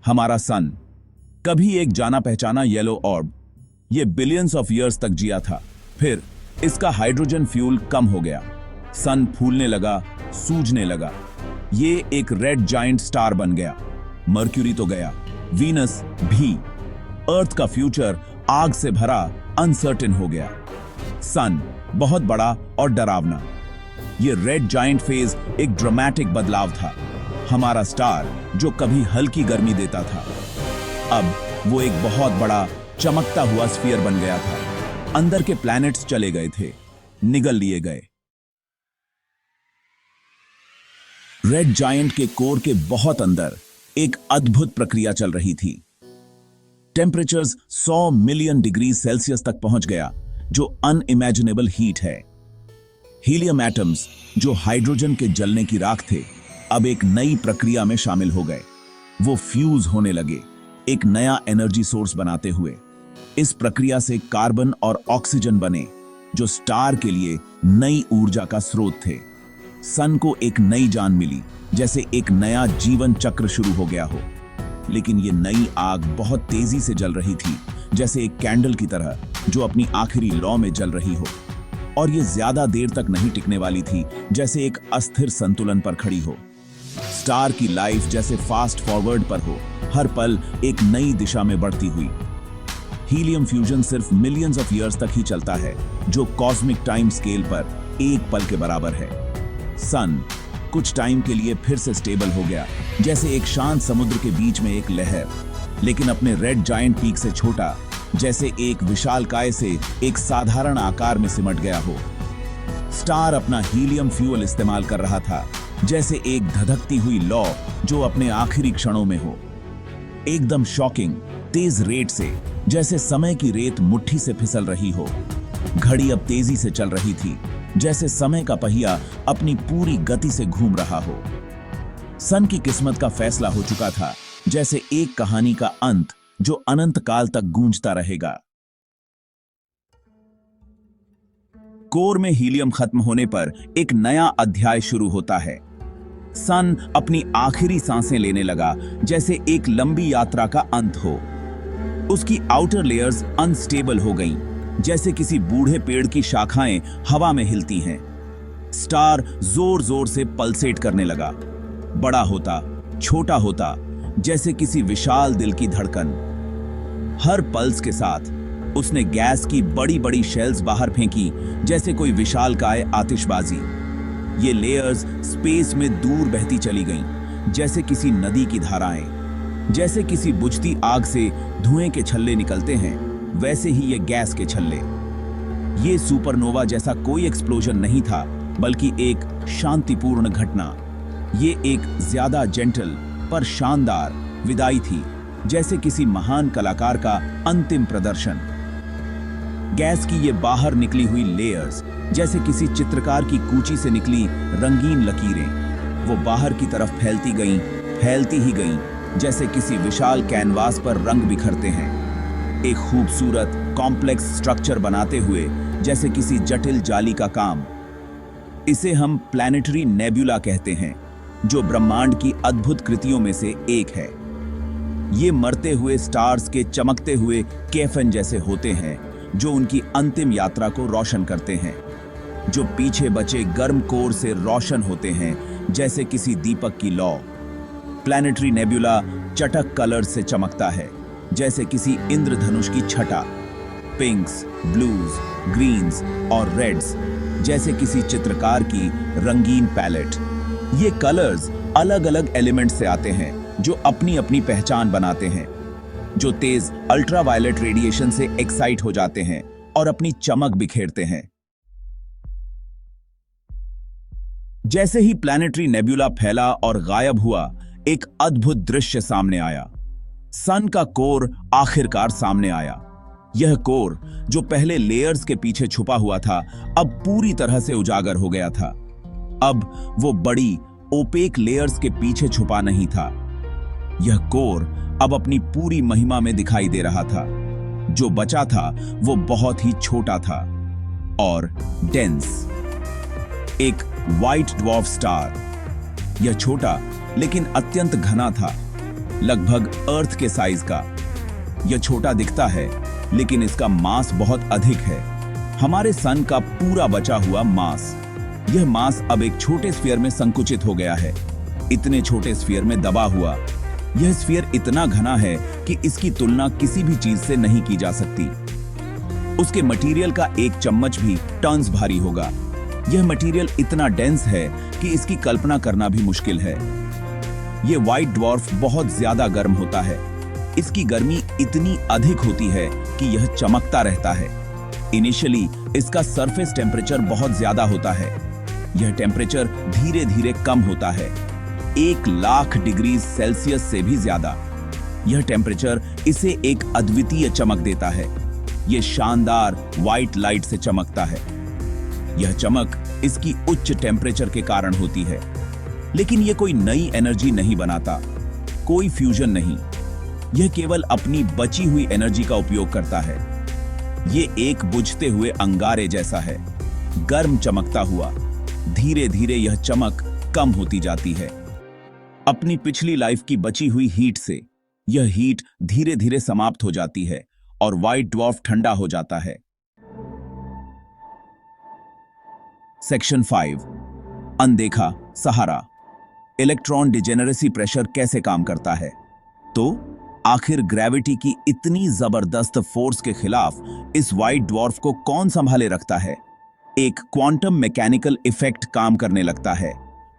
हमारा सन, कभी एक जाना पहचाना येलो ऑर्ब, ये बिलियंस ऑफ ईयर्स तक जिया था। फिर इसका हाइड्रोजन फ्यूल कम हो गया, सन फूलने लगा, सूजने लगा। ये एक रेड जायंट स्टार बन गया। मर्क्यूरी तो गया, वीनस भी। अर्थ का फ्यूचर आग से भरा, अनसर्टेन हो गया। सन बहुत बड़ा और डरावना। ये रेड जायंट फेज एक ड्रामेटिक बदलाव था। हमारा स्टार जो कभी हल्की गर्मी देता था, अब वो एक बहुत बड़ा चमकता हुआ स्फीयर बन गया था। अंदर के प्लैनेट्स चले गए थे, निगल लिए गए। रेड जायंट के कोर के बहुत अंदर एक अद्भुत प्रक्रिया चल रही थी। टेम्परेचर्स 100 मिलियन डिग्री सेल्सियस तक पहुंच गया, जो अनइमेजिनेबल हीट है। हीलियम एटम्स जो हाइड्रोजन के जलने की राख थे, अब एक नई प्रक्रिया में शामिल हो गए। वो फ्यूज होने लगे, एक नया एनर्जी सोर्स बनाते हुए। इस प्रक्रिया से कार्बन और ऑक्सीजन बने, जो स्टार के लिए नई ऊर्जा का स्रोत थे। सन को एक नई जान मिली, जैसे एक नया जीवन चक्र शुरू हो गया हो। लेकिन ये नई आग बहुत तेजी से जल रही थी, जैसे एक कैंडल की तरह जो अपनी आखिरी लौ में जल रही हो। और ये ज्यादा देर तक नहीं टिकने वाली थी, जैसे एक अस्थिर संतुलन पर खड़ी हो। स्टार की लाइफ जैसे फास्ट फॉरवर्ड पर हो, हर पल एक नई दिशा में बढ़ती हुई। हीलियम फ्यूजन सिर्फ मिलियंस ऑफ ईयर्स तक ही चलता है, जो कॉस्मिक टाइम स्केल पर एक पल के बराबर है। सन कुछ टाइम के लिए फिर से स्टेबल हो गया, जैसे एक शांत समुद्र के बीच में एक लहर, लेकिन अपने रेड जायंट पीक से छोटा, जैसे एक विशालकाय से एक साधारण आकार में सिमट गया हो। स्टार अपना हीलियम फ्यूल इस्तेमाल कर रहा था, जैसे एक धधकती हुई लौ जो अपने आखिरी क्षणों में हो। एकदम शॉकिंग, तेज रेट से, जैसे समय की रेत मुट्ठी से फिसल रही हो। घड़ी अब तेजी से चल रही थी, जैसे समय का पहिया अपनी पूरी गति से घूम रहा हो। सन की किस्मत का फैसला हो चुका था, जैसे एक कहानी का अंत जो अनंत काल तक गूंजता रहेगा। कोर में हीलियम खत्म होने पर एक नया अध्याय शुरू होता है। सन अपनी आखिरी सांसें लेने लगा, जैसे एक लंबी यात्रा का अंत हो। उसकी आउटर लेयर्स अनस्टेबल हो गईं, जैसे किसी बूढ़े पेड़ की शाखाएं हवा में हिलती हैं। स्टार जोर जोर से पल्सेट करने लगा, बड़ा होता, छोटा होता, जैसे किसी विशाल दिल की धड़कन। हर पल्स के साथ उसने गैस की बड़ी बड़ी शेल्स बाहर फेंकी, जैसे कोई विशालकाय आतिशबाजी। ये लेयर्स स्पेस में दूर बहती चली गईं, जैसे किसी नदी की धाराएं। जैसे किसी बुझती आग से धुएं के छल्ले निकलते हैं, वैसे ही ये गैस के छल्ले। ये सुपरनोवा जैसा कोई एक्सप्लोजन नहीं था, बल्कि एक शांतिपूर्ण घटना। ये एक ज्यादा जेंटल पर शानदार विदाई थी, जैसे किसी महान कलाकार का अंतिम प्रदर्शन। गैस की ये बाहर निकली हुई लेयर्स, जैसे किसी चित्रकार की कूची से निकली रंगीन लकीरें, वो बाहर की तरफ फैलती गईं, फैलती ही गईं, जैसे किसी विशाल कैनवास पर रंग बिखरते हैं। एक खूबसूरत कॉम्प्लेक्स स्ट्रक्चर बनाते हुए, जैसे किसी जटिल जाली का काम। इसे हम प्लैनेटरी नेबुला कहते हैं, जो ब्रह्मांड की अद्भुत कृतियों में से एक है। ये मरते हुए स्टार्स के चमकते हुए कैफन जैसे होते हैं, जो उनकी अंतिम यात्रा को रोशन करते हैं, जो पीछे बचे गर्म कोर से रोशन होते हैं, जैसे किसी दीपक की लौ। प्लैनेटरी नेबुला चटक कलर से चमकता है, जैसे किसी इंद्रधनुष की छटा। पिंक्स, ब्लूज, ग्रीन्स और रेड्स, जैसे किसी चित्रकार की रंगीन पैलेट। ये कलर्स अलग अलग एलिमेंट से आते हैं, जो अपनी अपनी पहचान बनाते हैं, जो तेज अल्ट्रावायलेट रेडिएशन से एक्साइट हो जाते हैं और अपनी चमक बिखेरते हैं। जैसे ही प्लैनेटरी नेबुला फैला और गायब हुआ, एक अद्भुत दृश्य सामने आया। सन का कोर आखिरकार सामने आया। यह कोर, जो पहले लेयर्स के पीछे छुपा हुआ था, अब पूरी तरह से उजागर हो गया था। अब वो बड़ी ओपेक लेयर्स के पीछे छुपा नहीं था। यह कोर अब अपनी पूरी महिमा में दिखाई दे रहा था। जो बचा था वो बहुत ही छोटा था और डेंस, एक व्हाइट ड्वार्फ स्टार। यह छोटा लेकिन अत्यंत घना था। लगभग अर्थ के साइज का। यह छोटा दिखता है, लेकिन इसका मास बहुत अधिक है, हमारे सन का पूरा बचा हुआ मास। यह मास अब एक छोटे स्फीयर में संकुचित हो गया है, इतने छोटे स्फीयर में दबा हुआ। यह स्फीयर इतना घना है कि इसकी तुलना किसी भी चीज से नहीं की जा सकती। उसके मटेरियल का एक चम्मच भी टन्स भारी होगा। यह मटेरियल इतना डेंस है कि इसकी कल्पना करना भी मुश्किल है। यह व्हाइट ड्वार्फ बहुत ज्यादा गर्म होता है। इसकी गर्मी इतनी अधिक होती है कि यह चमकता रहता है। इनिशियली इसका सरफेस टेम्परेचर बहुत ज्यादा होता है। यह टेम्परेचर धीरे धीरे कम होता है, 1,00,000 डिग्री सेल्सियस से भी ज्यादा। यह टेम्परेचर इसे एक अद्वितीय चमक देता है। यह शानदार व्हाइट लाइट से चमकता है। यह चमक इसकी उच्च टेम्परेचर के कारण होती है। लेकिन यह कोई नई एनर्जी नहीं बनाता, कोई फ्यूजन नहीं। यह केवल अपनी बची हुई एनर्जी का उपयोग करता है। यह एक बुझते हुए अंगारे जैसा है, गर्म चमकता हुआ। धीरे धीरे यह चमक कम होती जाती है। अपनी पिछली लाइफ की बची हुई हीट से यह हीट धीरे धीरे समाप्त हो जाती है और व्हाइट ड्वार्फ ठंडा हो जाता है। सेक्शन 5, अनदेखा सहारा। इलेक्ट्रॉन डिजेनरेसी प्रेशर कैसे काम करता है? तो आखिर ग्रेविटी की इतनी जबरदस्त फोर्स के खिलाफ इस व्हाइट ड्वार्फ को कौन संभाले रखता है? एक क्वांटम मैकेनिकल इफेक्ट काम करने लगता है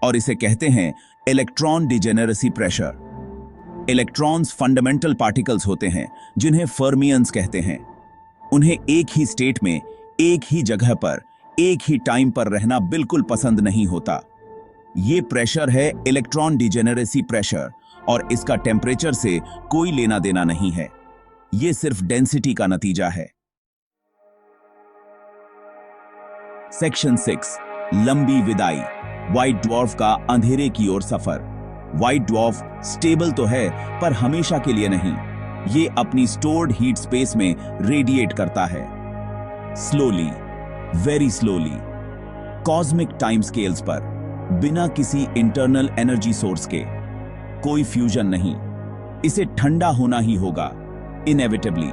और इसे कहते हैं electron degeneracy pressure. Electrons fundamental particles होते हैं जिन्हें फर्मियंस कहते हैं। उन्हें एक ही स्टेट में, एक ही जगह पर, एक ही टाइम पर रहना बिल्कुल पसंद नहीं होता। यह प्रेशर है इलेक्ट्रॉन डिजेनरेसी प्रेशर और इसका टेम्परेचर से कोई लेना देना नहीं है। यह सिर्फ डेंसिटी का नतीजा है। सेक्शन 6, लंबी विदाई। व्हाइट ड्वार्फ का अंधेरे की ओर सफर। व्हाइट ड्वार्फ स्टेबल तो है, पर हमेशा के लिए नहीं। यह अपनी स्टोर्ड हीट स्पेस में रेडिएट करता है, slowly, very slowly, cosmic time scales पर, बिना किसी इंटरनल एनर्जी सोर्स के। कोई फ्यूजन नहीं। इसे ठंडा होना ही होगा, इनएविटेबली,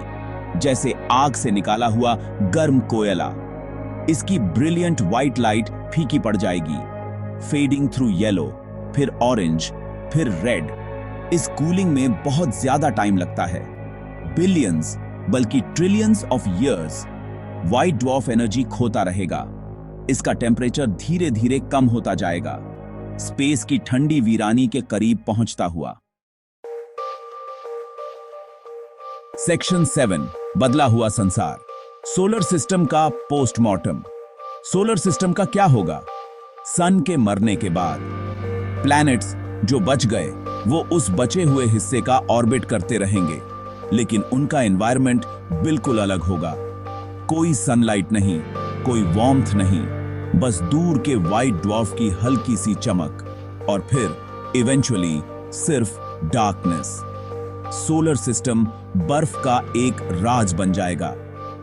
जैसे आग से निकाला हुआ गर्म कोयला। इसकी ब्रिलियंट व्हाइट लाइट फीकी पड़ जाएगी, फेडिंग थ्रू येलो, फिर ऑरेंज, फिर रेड। इस कूलिंग में बहुत ज्यादा टाइम लगता है, बिलियंस बल्कि trillions of years. White dwarf energy खोता रहेगा। इसका टेम्परेचर धीरे धीरे कम होता जाएगा, स्पेस की ठंडी वीरानी के करीब पहुंचता हुआ। सेक्शन 7, बदला हुआ संसार। सोलर सिस्टम का पोस्टमार्टम। सोलर सिस्टम का क्या होगा? सन के मरने के बाद प्लैनेट्स जो बच गए वो उस बचे हुए हिस्से का ऑर्बिट करते रहेंगे, लेकिन उनका एनवायरनमेंट बिल्कुल अलग होगा। कोई सनलाइट नहीं, कोई वार्मथ नहीं, बस दूर के व्हाइट ड्वार्फ की हल्की सी चमक और फिर इवेंचुअली सिर्फ डार्कनेस। सोलर सिस्टम बर्फ का एक राज बन जाएगा,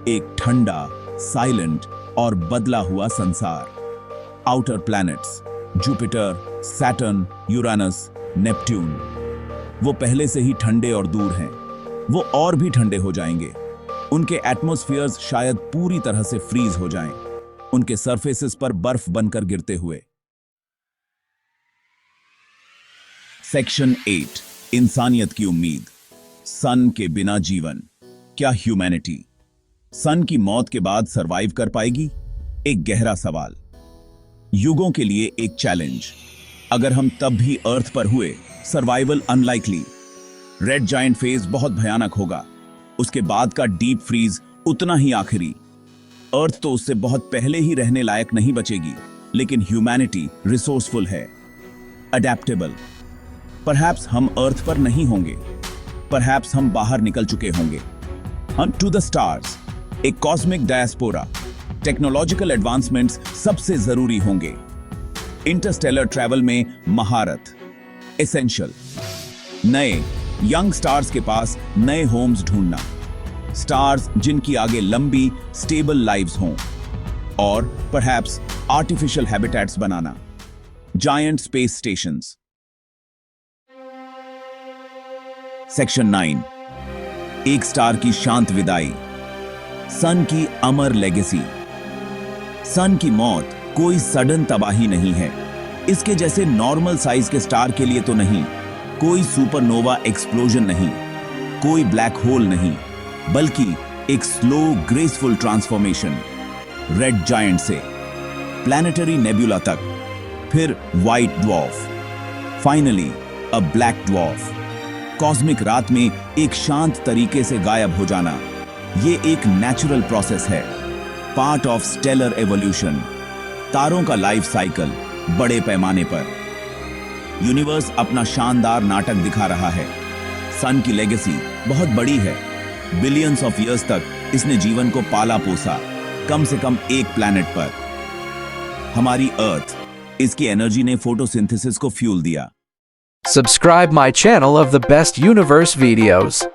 एक ठंडा, साइलेंट और बदला हुआ संसार। Outer planets, Jupiter, Saturn, Uranus, Neptune, वो पहले से ही ठंडे और दूर हैं। वो और भी ठंडे हो जाएंगे। उनके एटमॉस्फेयर्स शायद पूरी तरह से फ्रीज हो जाएं, उनके सरफेसेस पर बर्फ बनकर गिरते हुए। सेक्शन 8, इंसानियत की उम्मीद। सन के बिना जीवन। क्या ह्यूमैनिटी सन की मौत के बाद सरवाइव कर पाएगी? एक गहरा सवाल, युगों के लिए एक चैलेंज। अगर हम तब भी अर्थ पर हुए, survival unlikely. Red giant phase बहुत भयानक होगा, उसके बाद का डीप फ्रीज उतना ही आखिरी। अर्थ तो उससे बहुत पहले ही रहने लायक नहीं बचेगी, लेकिन ह्यूमैनिटी रिसोर्सफुल है, अडेप्टेबल। परहैप्स हम अर्थ पर नहीं होंगे, परहैप्स हम बाहर निकल चुके होंगे। हम टू द स्टार्स, एक कॉस्मिक डायस्पोरा। टेक्नोलॉजिकल एडवांसमेंट्स सबसे जरूरी होंगे। इंटरस्टेलर ट्रैवल में महारत एसेंशियल। नए यंग स्टार्स के पास नए होम्स ढूंढना, स्टार्स जिनकी आगे लंबी स्टेबल लाइव्स हों, और परहैप्स आर्टिफिशियल हैबिटेट्स बनाना, जायंट स्पेस स्टेशंस। सेक्शन 9, एक स्टार की शांत विदाई। सन की अमर लेगेसी। सन की मौत कोई सडन तबाही नहीं है। इसके जैसे नॉर्मल साइज के स्टार के लिए तो नहीं, कोई सुपरनोवा एक्सप्लोजन नहीं, कोई ब्लैक होल नहीं, बल्कि एक slow graceful transformation. Red giant से प्लैनेटरी नेबुला तक, फिर व्हाइट ड्वार्फ, फाइनली अ ब्लैक ड्वार्फ। कॉस्मिक रात में एक शांत तरीके से गायब हो जाना, ये एक नेचुरल प्रोसेस है, पार्ट ऑफ स्टेलर एवोल्यूशन। तारों का लाइफ साइकिल बड़े पैमाने पर। यूनिवर्स अपना शानदार नाटक दिखा रहा है। सन की लेगेसी बहुत बड़ी है। बिलियंस ऑफ ईयर्स तक इसने जीवन को पाला पोसा, कम से कम एक प्लैनेट पर। हमारी अर्थ, इसकी एनर्जी ने फोटोसिंथेसिस को फ्यूल दिया। Subscribe my channel of the best universe videos.